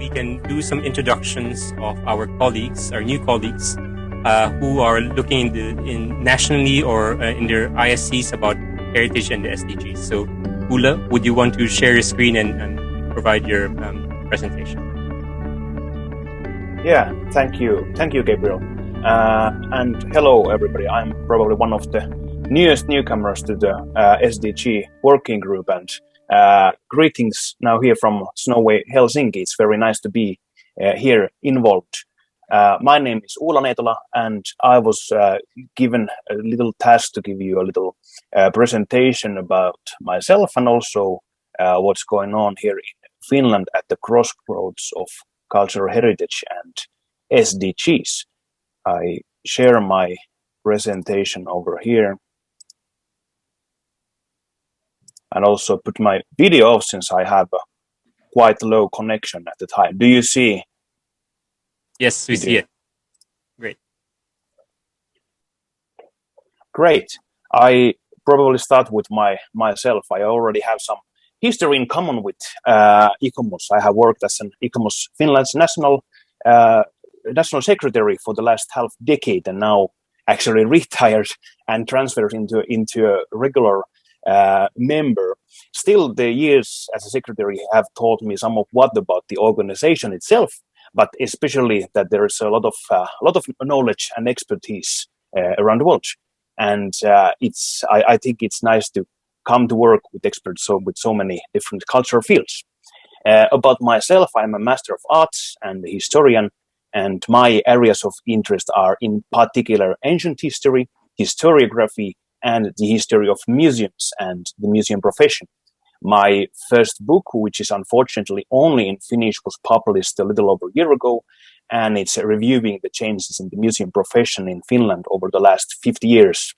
we can do some introductions of our colleagues, our new colleagues, who are looking in nationally or in their ISCs about heritage and the SDGs. So, Uula, would you want to share your screen and provide your presentation? Yeah, thank you, Gabriel. And hello, everybody. I'm probably one of the newest newcomers to the SDG working group, and greetings now here from snowy Helsinki. It's very nice to be here involved. My name is Uula Neitola, and I was given a little task to give you a little presentation about myself and also what's going on here in Finland at the crossroads of cultural heritage and SDGs. I share my presentation over here and also put my video off since I have a quite low connection at the time. Do you see? Yes, we see it. Great. Great. I probably start with myself. I already have some history in common with ICOMOS. I have worked as an ICOMOS Finland's national secretary for the last half decade, and now actually retired and transferred into a regular member. Still, the years as a secretary have taught me somewhat about the organization itself, but especially that there is a lot of knowledge and expertise around the world, and I think it's nice to come to work with experts with so many different cultural fields. About myself, I'm a Master of Arts and a historian, and my areas of interest are in particular ancient history, historiography, and the history of museums and the museum profession. My first book, which is unfortunately only in Finnish, was published a little over a year ago, and it's reviewing the changes in the museum profession in Finland over the last 50 years.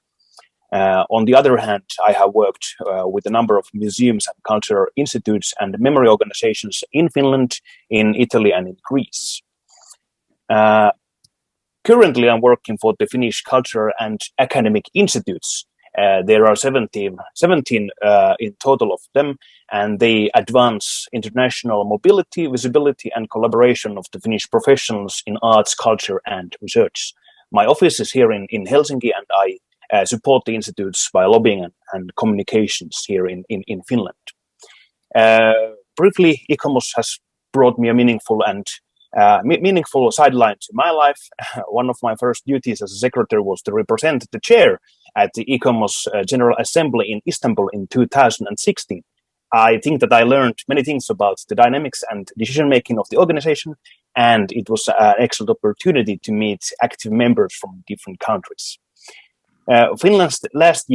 On the other hand, I have worked with a number of museums and cultural institutes and memory organizations in Finland, in Italy, and in Greece. Currently, I'm working for the Finnish Cultural and Academic Institutes. There are 17 in total of them, and they advance international mobility, visibility, and collaboration of the Finnish professionals in arts, culture, and research. My office is here in Helsinki, and I support the institutes by lobbying and communications here in Finland. Briefly, ICOMOS has brought me a meaningful sideline to my life. One of my first duties as a secretary was to represent the chair at the ICOMOS General Assembly in Istanbul in 2016. I think that I learned many things about the dynamics and decision-making of the organization, and it was an excellent opportunity to meet active members from different countries. Finland's last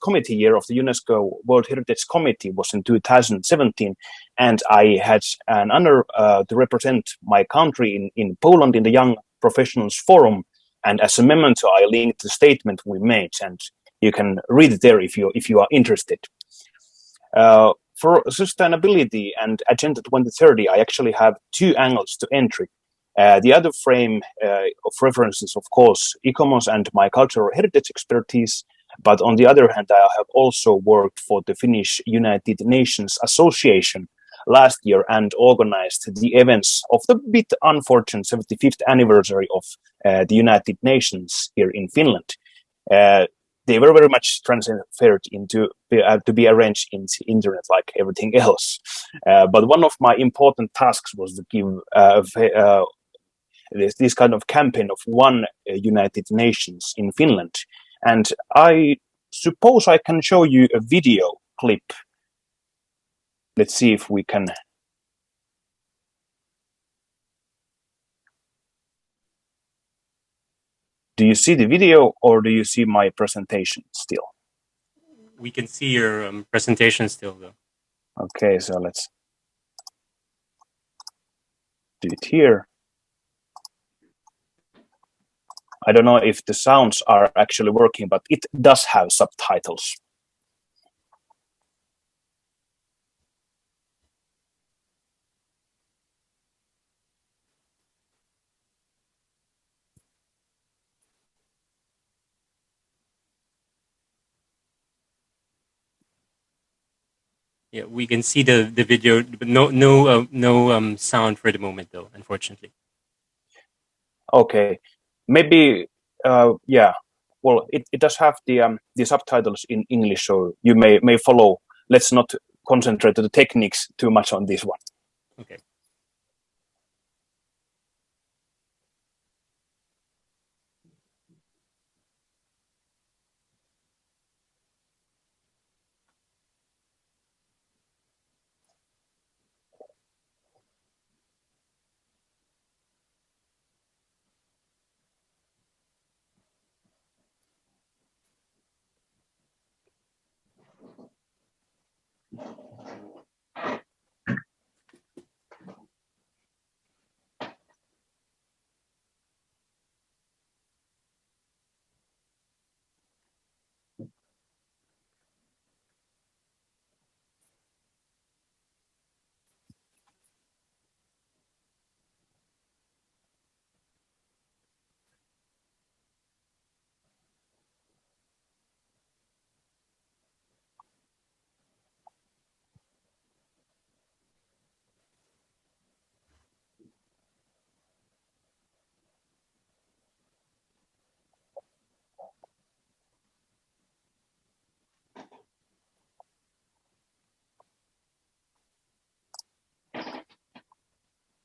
committee year of the UNESCO World Heritage Committee was in 2017, and I had an honor to represent my country in Poland in the Young Professionals Forum. And as a memento, I linked the statement we made, and you can read it there if you are interested. For sustainability and Agenda 2030, I actually have two angles to entry. The other frame of references, of course, ICOMOS and my cultural heritage expertise. But on the other hand, I have also worked for the Finnish United Nations Association last year and organized the events of the bit unfortunate 75th anniversary of the United Nations here in Finland. They were very much transferred to be arranged in the internet like everything else. But one of my important tasks was to give this kind of campaign of one United Nations in Finland. And I suppose I can show you a video clip. Let's see if we can. Do you see the video or do you see my presentation still? We can see your presentation still, though. Okay, so let's do it here. I don't know if the sounds are actually working, but it does have subtitles. Yeah, we can see the video, but no sound for the moment though, unfortunately. Okay, maybe yeah. Well, it does have the subtitles in English, so you may follow. Let's not concentrate on the techniques too much on this one. Okay.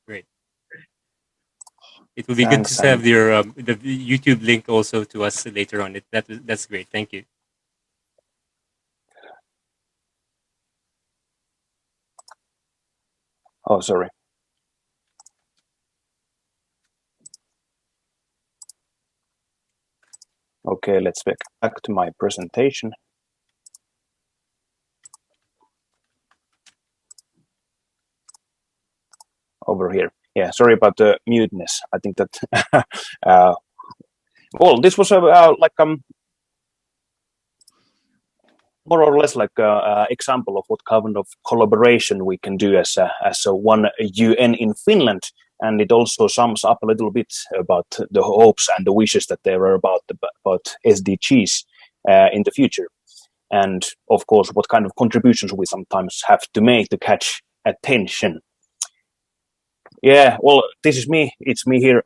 Great. It will be good Thanks, to have your the YouTube link also to us later on. That's great. Thank you. oh, sorry. Okay, let's back to my presentation. Over here. Yeah, sorry about the muteness. I think that well, this was like more or less like a example of what kind of collaboration we can do as a one UN in Finland, and it also sums up a little bit about the hopes and the wishes that there are about SDGs in the future, and of course what kind of contributions we sometimes have to make to catch attention. Yeah, well, this is me. It's me here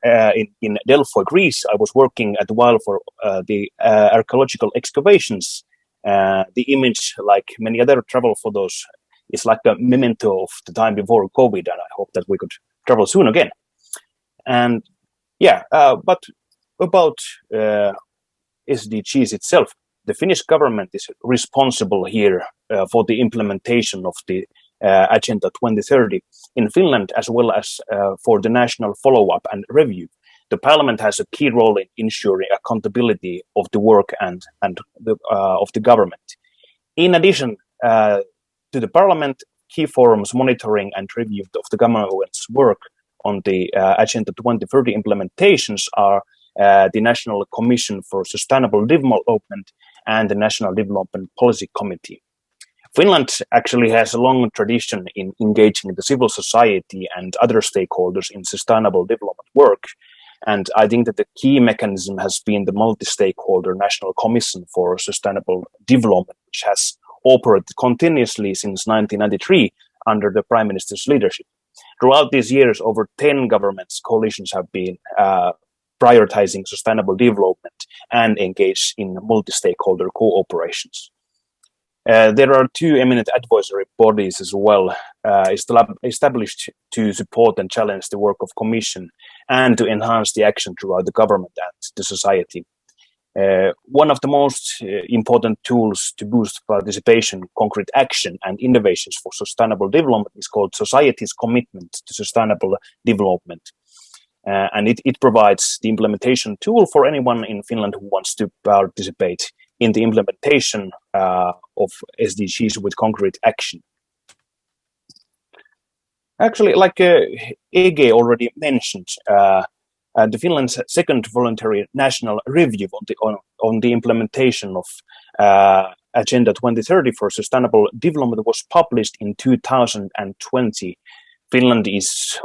in Delphi, Greece. I was working at the while for the archaeological excavations. The image, like many other travel photos, is like a memento of the time before COVID, and I hope that we could travel soon again. And yeah, but about SDGs itself, the Finnish government is responsible here for the implementation of the Agenda 2030 in Finland, as well as for the national follow-up and review. The Parliament has a key role in ensuring accountability of the work and of the government. In addition to the Parliament, key forums monitoring and review of the government's work on the Agenda 2030 implementations are the National Commission for Sustainable Development and the National Development Policy Committee. Finland actually has a long tradition in engaging the civil society and other stakeholders in sustainable development work. And I think that the key mechanism has been the multi-stakeholder National Commission for Sustainable Development, which has operated continuously since 1993 under the Prime Minister's leadership. Throughout these years, over 10 governments, coalitions have been prioritizing sustainable development and engaged in multi-stakeholder cooperations. There are two eminent advisory bodies as well, established to support and challenge the work of Commission and to enhance the action throughout the government and the society. One of the most important tools to boost participation, concrete action, and innovations for sustainable development is called Society's Commitment to Sustainable Development. And it provides the implementation tool for anyone in Finland who wants to participate in the implementation of SDGs with concrete action. Actually, like Ege already mentioned, the Finland's second voluntary national review on the implementation of Agenda 2030 for Sustainable Development was published in 2020. Finland is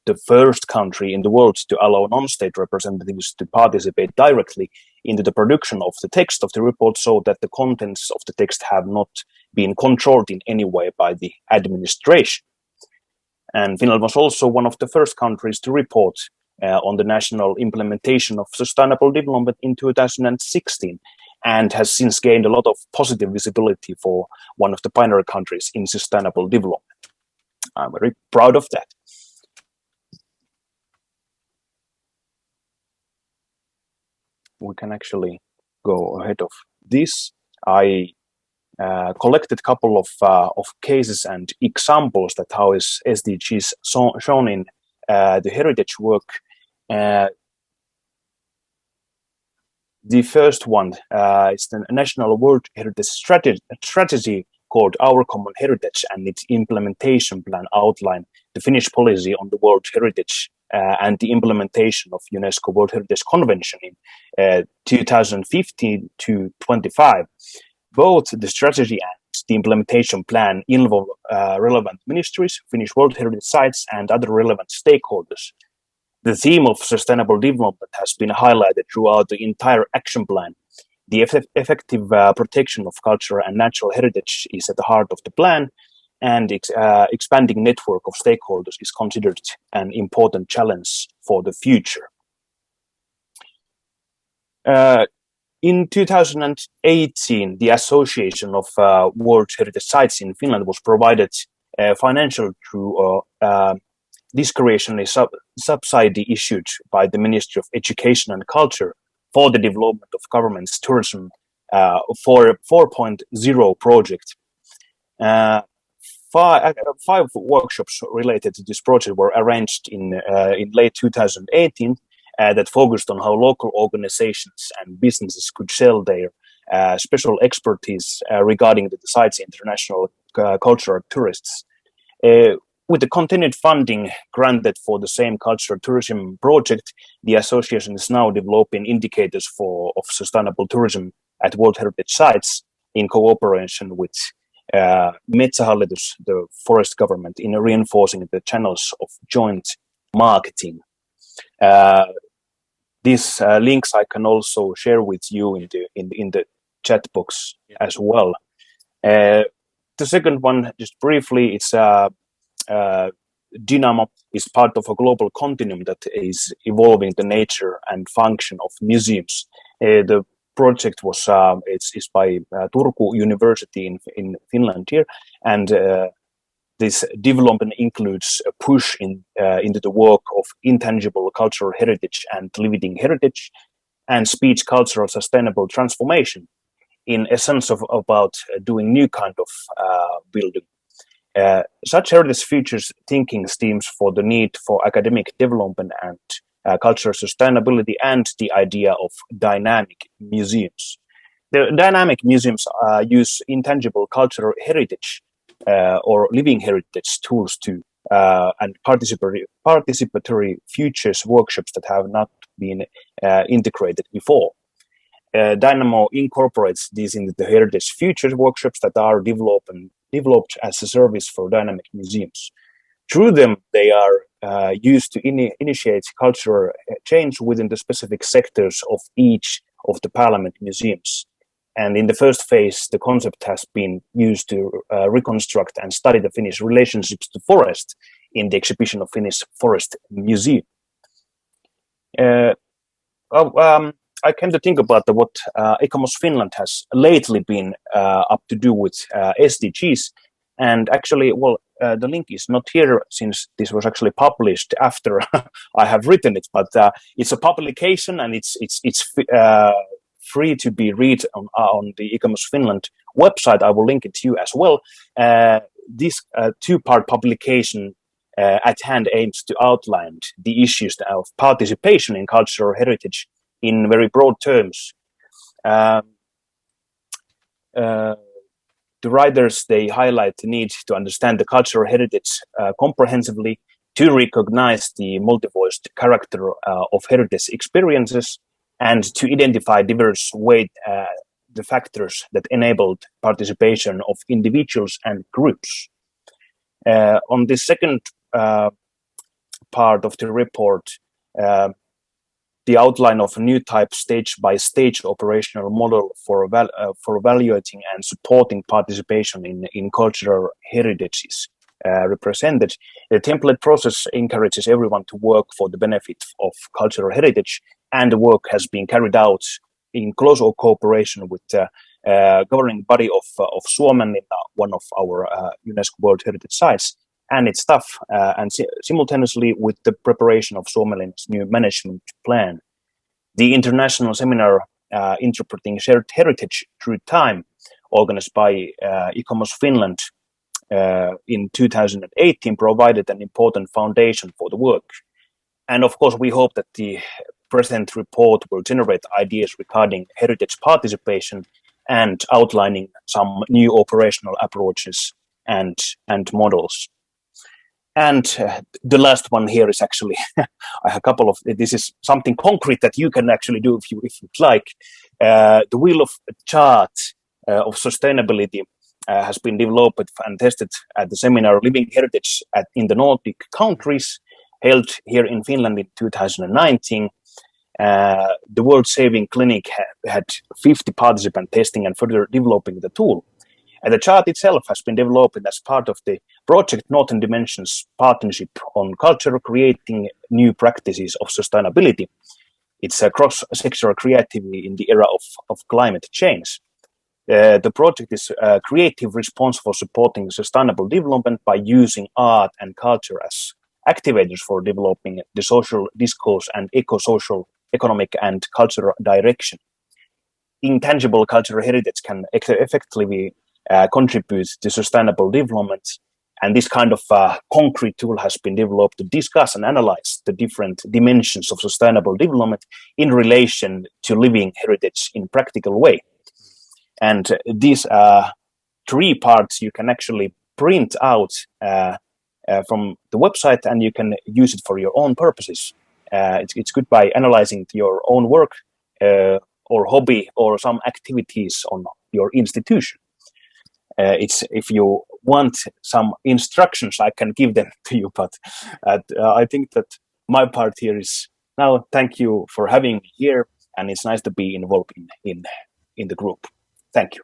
the first country in the world to allow non-state representatives to participate directly into the production of the text of the report, so that the contents of the text have not been controlled in any way by the administration. And Finland was also one of the first countries to report on the national implementation of sustainable development in 2016, and has since gained a lot of positive visibility for one of the pioneer countries in sustainable development. I'm very proud of that. We can actually go ahead of this. I collected a couple of cases and examples that how is SDGs shown in the heritage work. The first one is the National World Heritage Strategy called Our Common Heritage, and its implementation plan outline the Finnish policy on the World Heritage and the implementation of UNESCO World Heritage Convention in 2015 to 25. Both the strategy and the implementation plan involve relevant ministries, Finnish World Heritage sites, and other relevant stakeholders. The theme of sustainable development has been highlighted throughout the entire action plan. The effective protection of cultural and natural heritage is at the heart of the plan, and expanding network of stakeholders is considered an important challenge for the future. In 2018, the Association of World Heritage Sites in Finland was provided financial through discretionary subsidy issued by the Ministry of Education and Culture for the development of government's tourism for 4.0 project. Five workshops related to this project were arranged in late 2018 that focused on how local organizations and businesses could sell their special expertise regarding the site's international cultural tourists. With the continued funding granted for the same cultural tourism project, the association is now developing indicators of sustainable tourism at World Heritage Sites in cooperation with Metsähallitus, the forest government, in reinforcing the channels of joint marketing. These links I can also share with you in the chat box as well. The second one, just briefly, it's Dynamo is part of a global continuum that is evolving the nature and function of museums. The project was it's by Turku University in Finland here, and this development includes a push into the work of intangible cultural heritage and living heritage, and speech cultural sustainable transformation, in essence about doing new kind of building. Such heritage features thinking themes for the need for academic development and cultural sustainability, and the idea of dynamic museums. The dynamic museums use intangible cultural heritage or living heritage tools to and participatory futures workshops that have not been integrated before. Dynamo incorporates these into the heritage futures workshops that are developed as a service for dynamic museums. Through them, they are used to initiate cultural change within the specific sectors of each of the Parliament museums. And in the first phase, the concept has been used to reconstruct and study the Finnish relationships to forest in the exhibition of Finnish Forest Museum. I came to think about what ICOMOS Finland has lately been up to do with SDGs. And actually, well, the link is not here since this was actually published after I have written it. But it's a publication, and it's free to be read on the ICOMOS Finland website. I will link it to you as well. This two-part publication at hand aims to outline the issues of participation in cultural heritage in very broad terms. The writers, they highlight the need to understand the cultural heritage comprehensively, to recognize the multi-voiced character of heritage experiences, and to identify diverse the factors that enabled participation of individuals and groups. On the second part of the report the outline of a new type stage-by-stage operational model for evaluating and supporting participation in cultural heritages represented. The template process encourages everyone to work for the benefit of cultural heritage, and the work has been carried out in close cooperation with the governing body of Suomenlinna, one of our UNESCO World Heritage Sites, and its staff, and simultaneously with the preparation of Suomenlinna's new management plan. The international seminar Interpreting Shared Heritage Through Time, organized by ICOMOS Finland in 2018, provided an important foundation for the work. And of course, we hope that the present report will generate ideas regarding heritage participation and outlining some new operational approaches and models. And the last one here is actually, I have a couple of, this is something concrete that you can actually do if you'd like. The Wheelchart of sustainability has been developed and tested at the seminar Living Heritage in the Nordic countries, held here in Finland in 2019. The World Saving Clinic had 50 participants testing and further developing the tool. And the chart itself has been developed as part of the Project Northern Dimensions partnership on culture, creating new practices of sustainability. It's a cross-sectoral creativity in the era of climate change. The project is a creative response for supporting sustainable development by using art and culture as activators for developing the social discourse and eco-social, economic and cultural direction. Intangible cultural heritage can effectively contribute to sustainable development, and this kind of concrete tool has been developed to discuss and analyze the different dimensions of sustainable development in relation to living heritage in practical way. And these 3 parts you can actually print out from the website, and you can use it for your own purposes. It's good by analyzing your own work or hobby or some activities on your institution. If you want some instructions, I can give them to you, but I think that my part here is now. Thank you for having me here, and it's nice to be involved in the group. Thank you.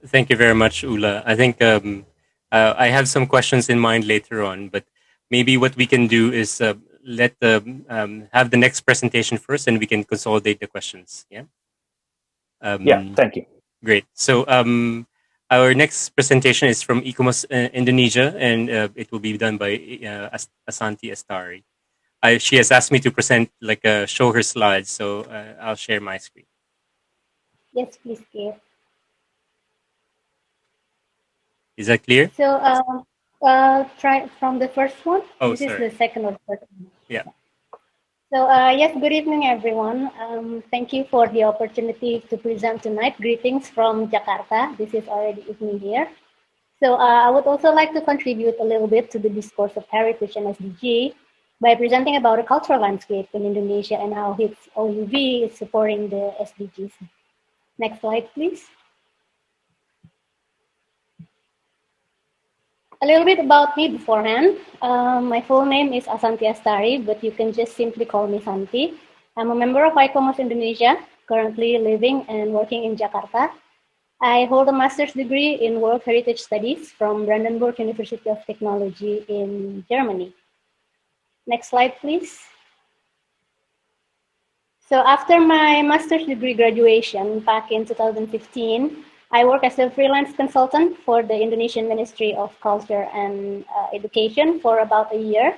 Thank you very much, Uula. I think I have some questions in mind later on, but maybe what we can do is have the next presentation first, and we can consolidate the questions. Yeah. Thank you. Great. So our next presentation is from ICOMOS Indonesia, and it will be done by Asanti Astari. She has asked me to present, show her slides, so I'll share my screen. Yes, please, Kate. Is that clear? So try from the first one. Oh, this sorry. is the second or third one. Yeah. So yes, good evening, everyone. Thank you for the opportunity to present tonight. Greetings from Jakarta. This is already evening here. So I would also like to contribute a little bit to the discourse of heritage and SDG by presenting about a cultural landscape in Indonesia and how its OUV is supporting the SDGs. Next slide, please. A little bit about me beforehand. My full name is Asanti Astari, but you can just simply call me Santi. I'm a member of ICOMOS Indonesia, currently living and working in Jakarta. I hold a master's degree in World Heritage Studies from Brandenburg University of Technology in Germany. Next slide, please. So after my master's degree graduation back in 2015, I work as a freelance consultant for the Indonesian Ministry of Culture and Education for about a year.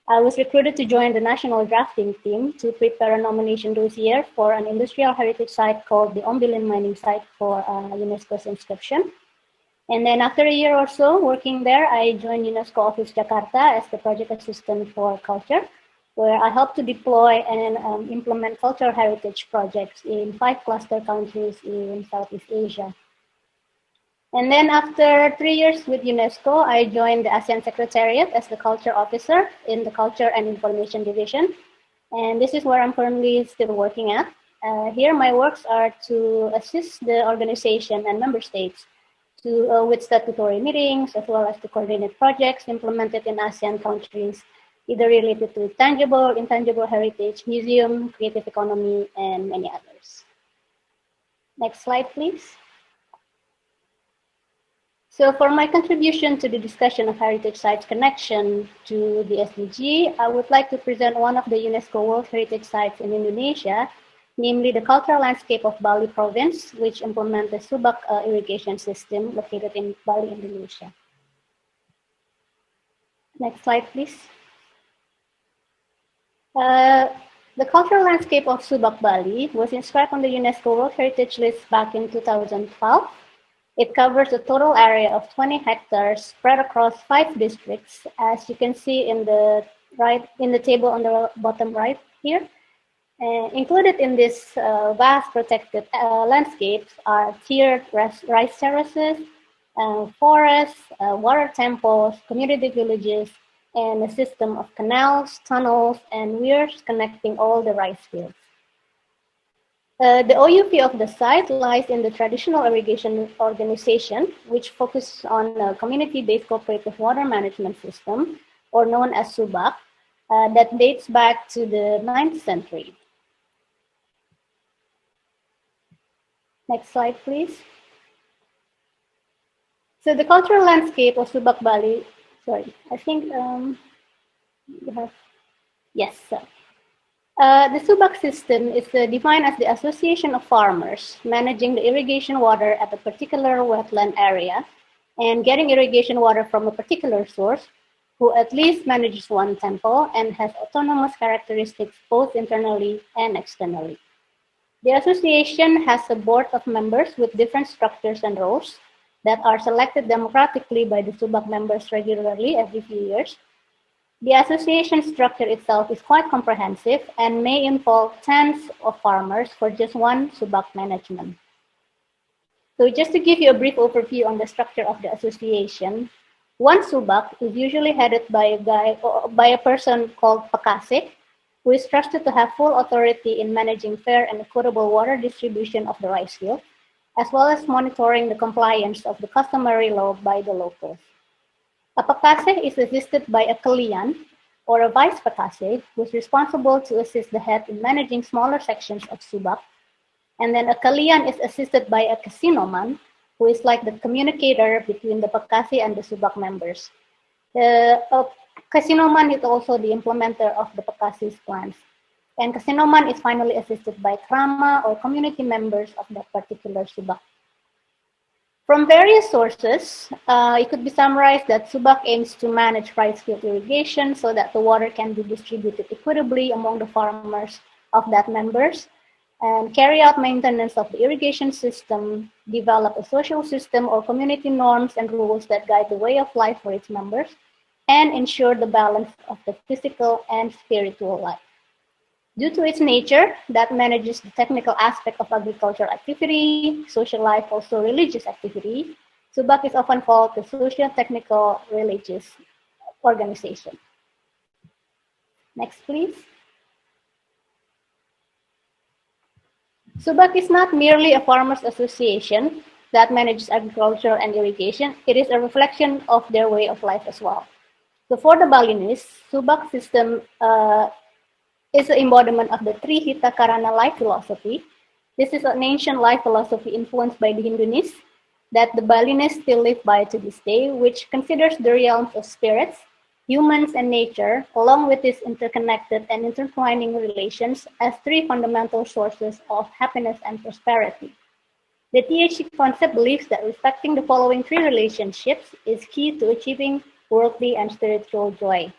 I was recruited to join the national drafting team to prepare a nomination dossier for an industrial heritage site called the Ombilin mining site for UNESCO's inscription. And then after a year or so working there, I joined UNESCO Office Jakarta as the project assistant for culture, where I helped to deploy and implement cultural heritage projects in 5 cluster countries in Southeast Asia. And then after 3 years with UNESCO, I joined the ASEAN Secretariat as the culture officer in the Culture and Information Division. And this is where I'm currently still working at. Here, my works are to assist the organization and member states with statutory meetings, as well as to coordinate projects implemented in ASEAN countries either related to tangible, intangible heritage, museum, creative economy, and many others. Next slide, please. So for my contribution to the discussion of heritage sites connection to the SDG, I would like to present one of the UNESCO World Heritage Sites in Indonesia, namely the cultural landscape of Bali province, which implements the Subak irrigation system located in Bali, Indonesia. Next slide, please. The cultural landscape of Subak, Bali was inscribed on the UNESCO World Heritage List back in 2012. It covers a total area of 20 hectares spread across 5 districts, as you can see in the table on the bottom right here. Included in this vast protected landscapes are tiered rice terraces, forests, water temples, community villages, and a system of canals, tunnels, and weirs connecting all the rice fields. The OUP of the site lies in the traditional irrigation organization, which focuses on a community-based cooperative water management system, or known as Subak, that dates back to the 9th century. Next slide, please. So the cultural landscape of Subak, Bali, sorry, I think you have, yes, sir. The Subak system is defined as the association of farmers managing the irrigation water at a particular wetland area and getting irrigation water from a particular source, who at least manages one temple and has autonomous characteristics both internally and externally. The association has a board of members with different structures and roles that are selected democratically by the Subak members regularly every few years. The association structure itself is quite comprehensive and may involve tens of farmers for just one Subak management. So just to give you a brief overview on the structure of the association, one Subak is usually headed by a person called Pakase, who is trusted to have full authority in managing fair and equitable water distribution of the rice field, as well as monitoring the compliance of the customary law by the locals. A Pakase is assisted by a Kalian, or a vice Pakase, who is responsible to assist the head in managing smaller sections of Subak. And then a Kalian is assisted by a Kasinoman, who is like the communicator between the Pakase and the Subak members. The Kasinoman is also the implementer of the Pakase's plans. And Kasinoman is finally assisted by Krama, or community members of that particular Subak. From various sources, it could be summarized that Subak aims to manage rice field irrigation so that the water can be distributed equitably among the farmers of that members, and carry out maintenance of the irrigation system, develop a social system or community norms and rules that guide the way of life for its members, and ensure the balance of the physical and spiritual life. Due to its nature, that manages the technical aspect of agricultural activity, social life, also religious activity, Subak is often called the socio-technical religious organization. Next, please. Subak is not merely a farmers' association that manages agriculture and irrigation. It is a reflection of their way of life as well. So for the Balinese, Subak system is an embodiment of the Tri Hita Karana life philosophy. This is an ancient life philosophy influenced by the Hindus that the Balinese still live by to this day, which considers the realms of spirits, humans, and nature, along with its interconnected and intertwining relations, as 3 fundamental sources of happiness and prosperity. The THC concept believes that respecting the following 3 relationships is key to achieving worldly and spiritual joy.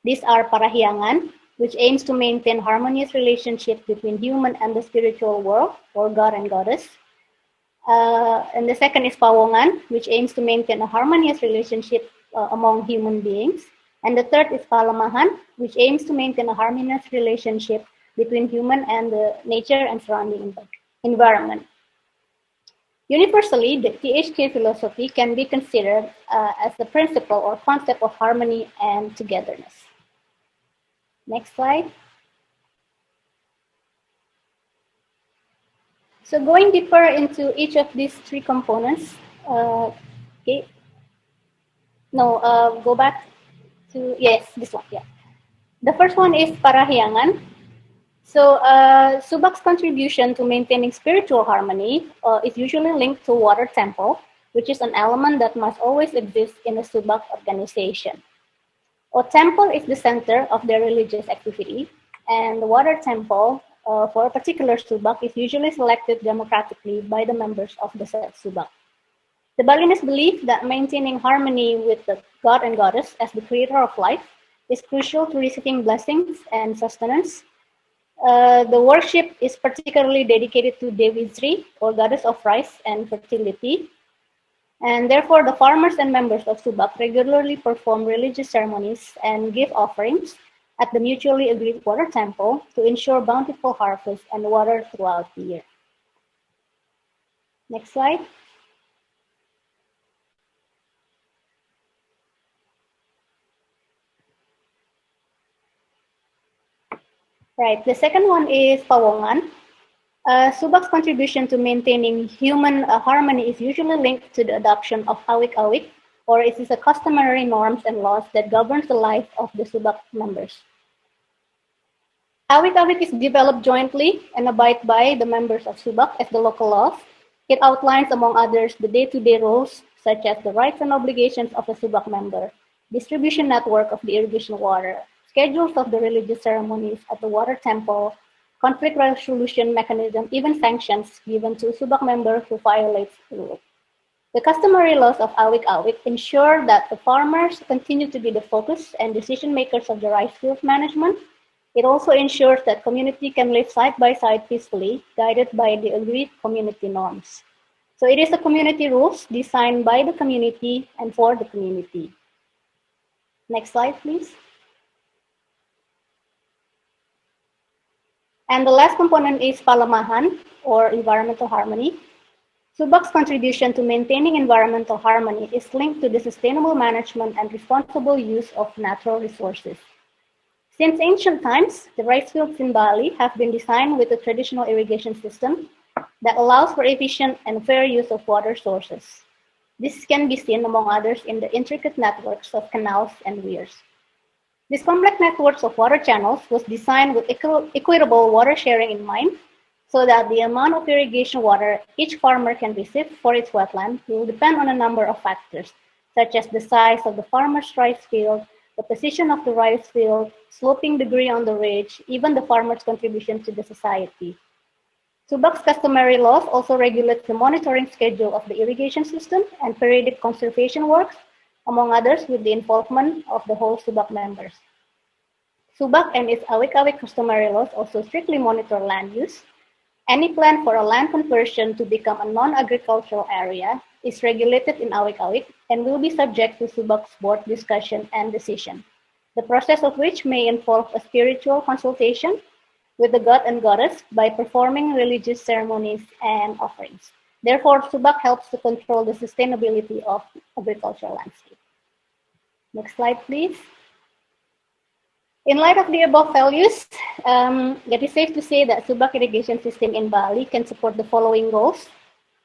These are Parahyangan, which aims to maintain harmonious relationships between human and the spiritual world, or God and Goddess. And the second is Pawongan, which aims to maintain a harmonious relationship among human beings. And the third is Palemahan, which aims to maintain a harmonious relationship between human and the nature and surrounding environment. Universally, the THK philosophy can be considered as the principle or concept of harmony and togetherness. Next slide. So going deeper into each of these 3 components, okay. No, go back to, yes, this one, yeah. The first one is Parahyangan. So Subak's contribution to maintaining spiritual harmony is usually linked to water temple, which is an element that must always exist in a Subak organization. A temple is the center of their religious activity, and the water temple for a particular Subak is usually selected democratically by the members of the said Subak. The Balinese believe that maintaining harmony with the god and goddess as the creator of life is crucial to receiving blessings and sustenance. The worship is particularly dedicated to Dewi Sri, or goddess of rice and fertility, and therefore the farmers and members of Subak regularly perform religious ceremonies and give offerings at the mutually agreed water temple to ensure bountiful harvest and water throughout the year. Next slide. Right, the second one is Pawongan. Subak's contribution to maintaining human harmony is usually linked to the adoption of Awig-awig, or it is a customary norms and laws that governs the life of the Subak members. Awig-awig is developed jointly and abided by the members of Subak as the local laws. It outlines, among others, the day-to-day roles, such as the rights and obligations of a Subak member, distribution network of the irrigation water, schedules of the religious ceremonies at the water temple, conflict resolution mechanism, even sanctions given to a Subak member who violates the rule. The customary laws of Awig-awig ensure that the farmers continue to be the focus and decision makers of the rice field management. It also ensures that community can live side by side peacefully, guided by the agreed community norms. So it is the community rules designed by the community and for the community. Next slide, please. And the last component is Palemahan, or environmental harmony. Subak's contribution to maintaining environmental harmony is linked to the sustainable management and responsible use of natural resources. Since ancient times, the rice fields in Bali have been designed with a traditional irrigation system that allows for efficient and fair use of water sources. This can be seen, among others, in the intricate networks of canals and weirs. This complex networks of water channels was designed with equitable water sharing in mind, so that the amount of irrigation water each farmer can receive for its wetland will depend on a number of factors, such as the size of the farmer's rice field, the position of the rice field, sloping degree on the ridge, even the farmer's contribution to the society. Subak's customary laws also regulate the monitoring schedule of the irrigation system and periodic conservation works, among others, with the involvement of the whole Subak members. Subak and its Awig-awig customary laws also strictly monitor land use. Any plan for a land conversion to become a non-agricultural area is regulated in Awig-awig and will be subject to Subak's board discussion and decision, the process of which may involve a spiritual consultation with the god and goddess by performing religious ceremonies and offerings. Therefore, Subak helps to control the sustainability of agricultural landscape. Next slide, please. In light of the above values, it is safe to say that Subak irrigation system in Bali can support the following goals.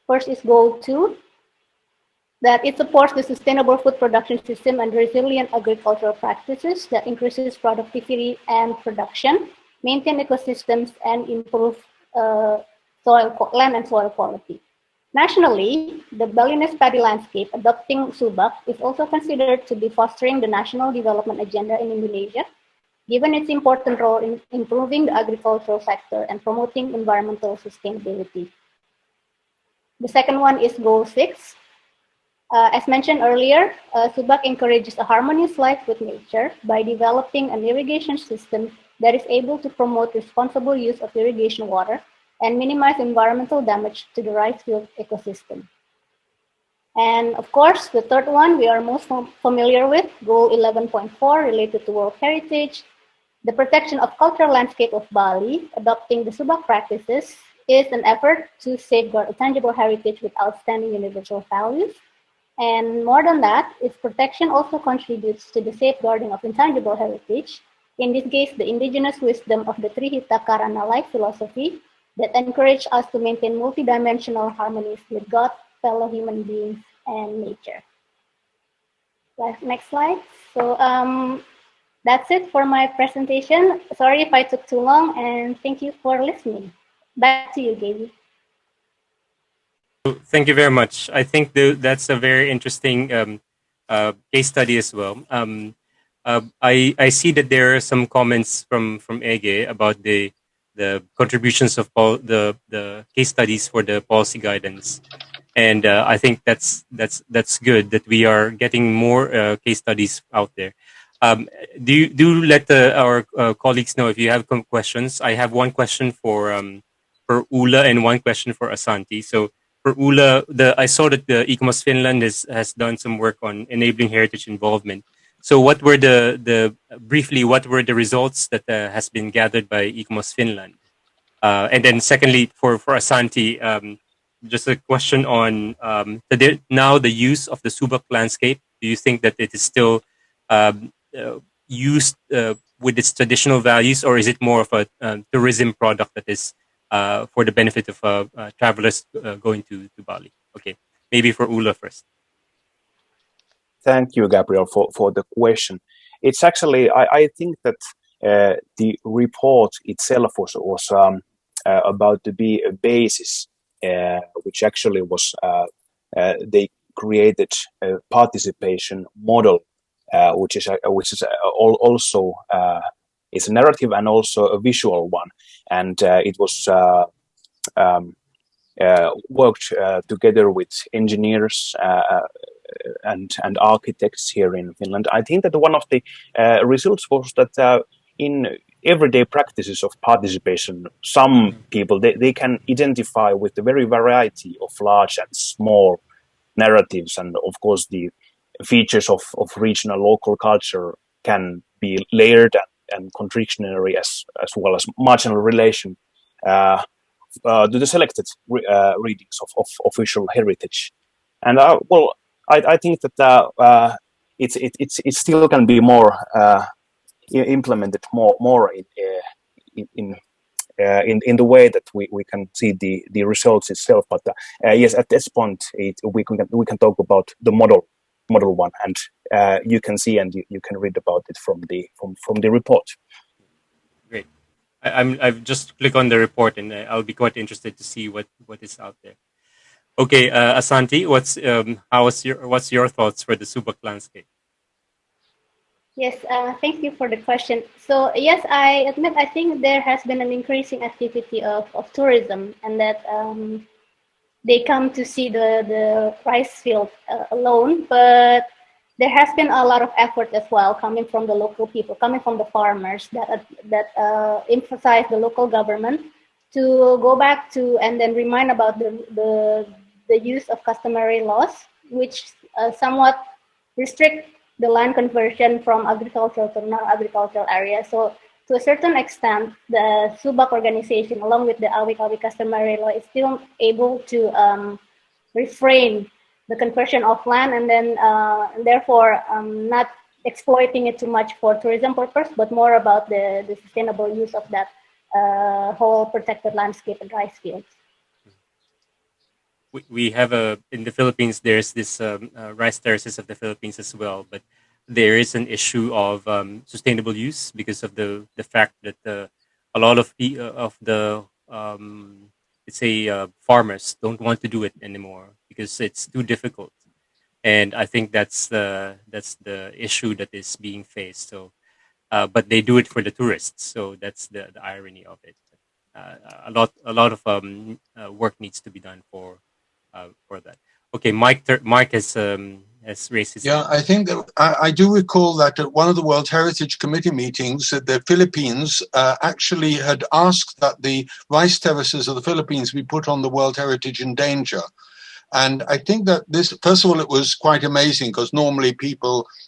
First is goal 2, that it supports the sustainable food production system and resilient agricultural practices that increases productivity and production, maintain ecosystems, and improve land and soil quality. Nationally, the Balinese paddy landscape adopting Subak is also considered to be fostering the national development agenda in Indonesia, given its important role in improving the agricultural sector and promoting environmental sustainability. The second one is goal 6. As mentioned earlier, Subak encourages a harmonious life with nature by developing an irrigation system that is able to promote responsible use of irrigation water and minimize environmental damage to the rice field ecosystem. And of course, the third one we are most familiar with, goal 11.4, related to World Heritage. The protection of cultural landscape of Bali, adopting the Subak practices, is an effort to safeguard a tangible heritage with outstanding universal values. And more than that, its protection also contributes to the safeguarding of intangible heritage, in this case, the indigenous wisdom of the Tri Hita Karana life philosophy that encourage us to maintain multidimensional harmonies with God, fellow human beings, and nature. Next slide. So that's it for my presentation. Sorry if I took too long, and thank you for listening. Back to you, Gaby. Thank you very much. I think that's a very interesting case study as well. I see that there are some comments from Ege about the contributions of the case studies for the policy guidance, and I think that's good that we are getting more case studies out there. Do let our colleagues know if you have questions. I have one question for Uula and one question for Asanti. So for Uula, I saw that the ICOMOS Finland has done some work on enabling heritage involvement. So what were briefly, what were the results that has been gathered by ICOMOS Finland? And then secondly, for Asanti, just a question on now the use of the Subak landscape. Do you think that it is still used with its traditional values, or is it more of a tourism product that is for the benefit of travelers going to Bali? Okay, maybe for Uula first. Thank you, Gabriel, for the question. It's actually, I think that the report itself was about to be a basis, which actually was, they created a participation model, which is also it's a narrative and also a visual one, and it was worked together with engineers and architects here in Finland. I think that one of the results was that in everyday practices of participation, some people they can identify with the very variety of large and small narratives, and of course the features of regional local culture can be layered and contradictory as well as marginal relation to the selected readings of official heritage. And I think that it still can be more implemented more in the way that we can see the results itself. But yes, at this point we can talk about the model one, and you can see and you can read about it from the report. Great. I've just clicked on the report, and I'll be quite interested to see what is out there. Okay, Asanti, what's your thoughts for the Subak landscape? Yes, thank you for the question. So yes, I admit I think there has been an increasing activity of tourism, and that they come to see the rice field alone, but there has been a lot of effort as well coming from the local people, coming from the farmers that emphasize the local government to go back to and then remind about the use of customary laws, which somewhat restrict the land conversion from agricultural to non-agricultural areas. So to a certain extent, the Subak organization, along with the Awig-awig customary law, is still able to refrain the conversion of land, and then therefore not exploiting it too much for tourism purpose, but more about the sustainable use of that whole protected landscape and rice fields. We have in the Philippines, there's this rice terraces of the Philippines as well, but there is an issue of sustainable use because of the fact that a lot of the let's say farmers don't want to do it anymore because it's too difficult, and I think that's the issue that is being faced. So, but they do it for the tourists, so that's the irony of it. A lot of work needs to be done for that. Okay, Mike has raised his hand. I think that I do recall that at one of the World Heritage Committee meetings, the Philippines actually had asked that the rice terraces of the Philippines be put on the World Heritage in Danger. And I think that this, first of all, it was quite amazing because normally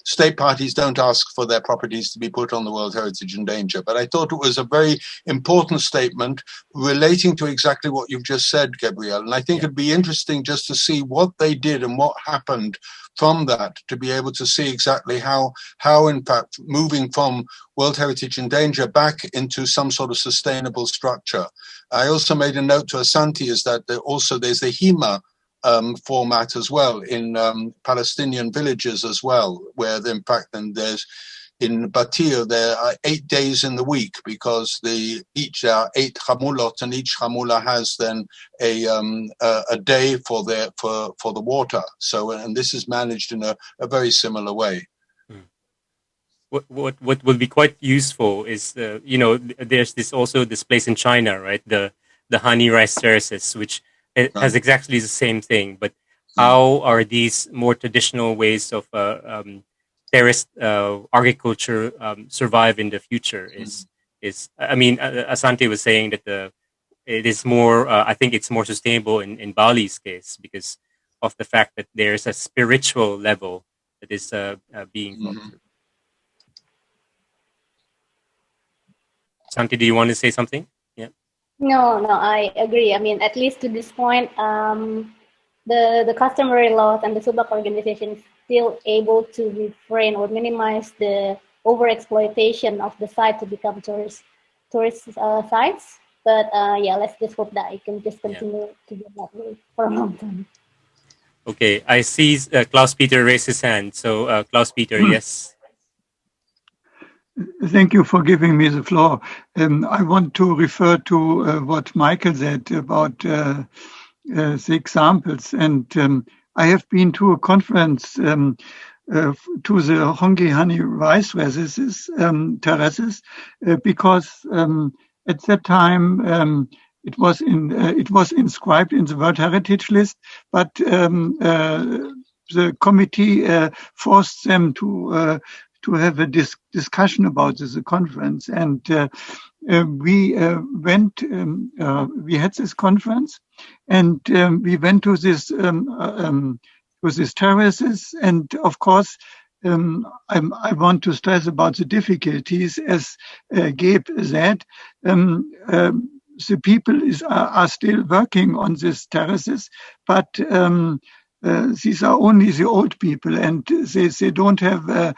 state parties don't ask for their properties to be put on the World Heritage in Danger. But I thought it was a very important statement relating to exactly what you've just said, Gabriel. And I think it'd be interesting just to see what they did and what happened from that, to be able to see exactly how in fact, moving from World Heritage in Danger back into some sort of sustainable structure. I also made a note to Asanti is that there's the HEMA format as well in Palestinian villages as well, where in fact then there's in Batir, there are 8 days in the week because there are 8 hamulot, and each hamula has then a day for the water. So, and this is managed in a very similar way. What will be quite useful is there's this place in China, right? The honey rice terraces, which has exactly the same thing. But how are these more traditional ways of terraced agriculture survive in the future? Asanti was saying that it is more. I think it's more sustainable in Bali's case because of the fact that there's a spiritual level that is being thought through. Asanti, do you want to say something? Yeah. No, I agree. I mean, at least to this point, the customary laws and the Subak organization is still able to refrain or minimize the overexploitation of the site to become tourist sites. But let's just hope that it can just continue to be that way for a long time. Okay, I see Klaus Peter raise his hand. So Klaus Peter, yes. Thank you for giving me the floor. I want to refer to what Michael said about the examples. And I have been to a conference to the Hongi honey rice terraces because at that time it was inscribed in the World Heritage List, but the committee forced them to have a discussion about this conference, and we went. We had this conference, and we went to this terraces, and of course, I want to stress about the difficulties, as Gabe said. The people are still working on these terraces, but these are only the old people, and they don't have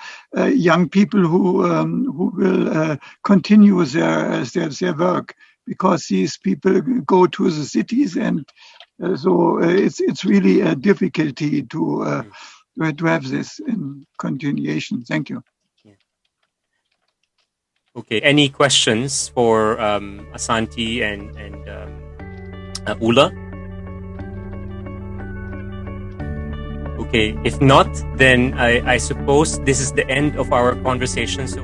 young people who will continue their work, because these people go to the cities, and so it's really a difficulty to have this in continuation. Thank you. Okay. Any questions for Asanti and Uula? Okay, if not, then I suppose this is the end of our conversation. So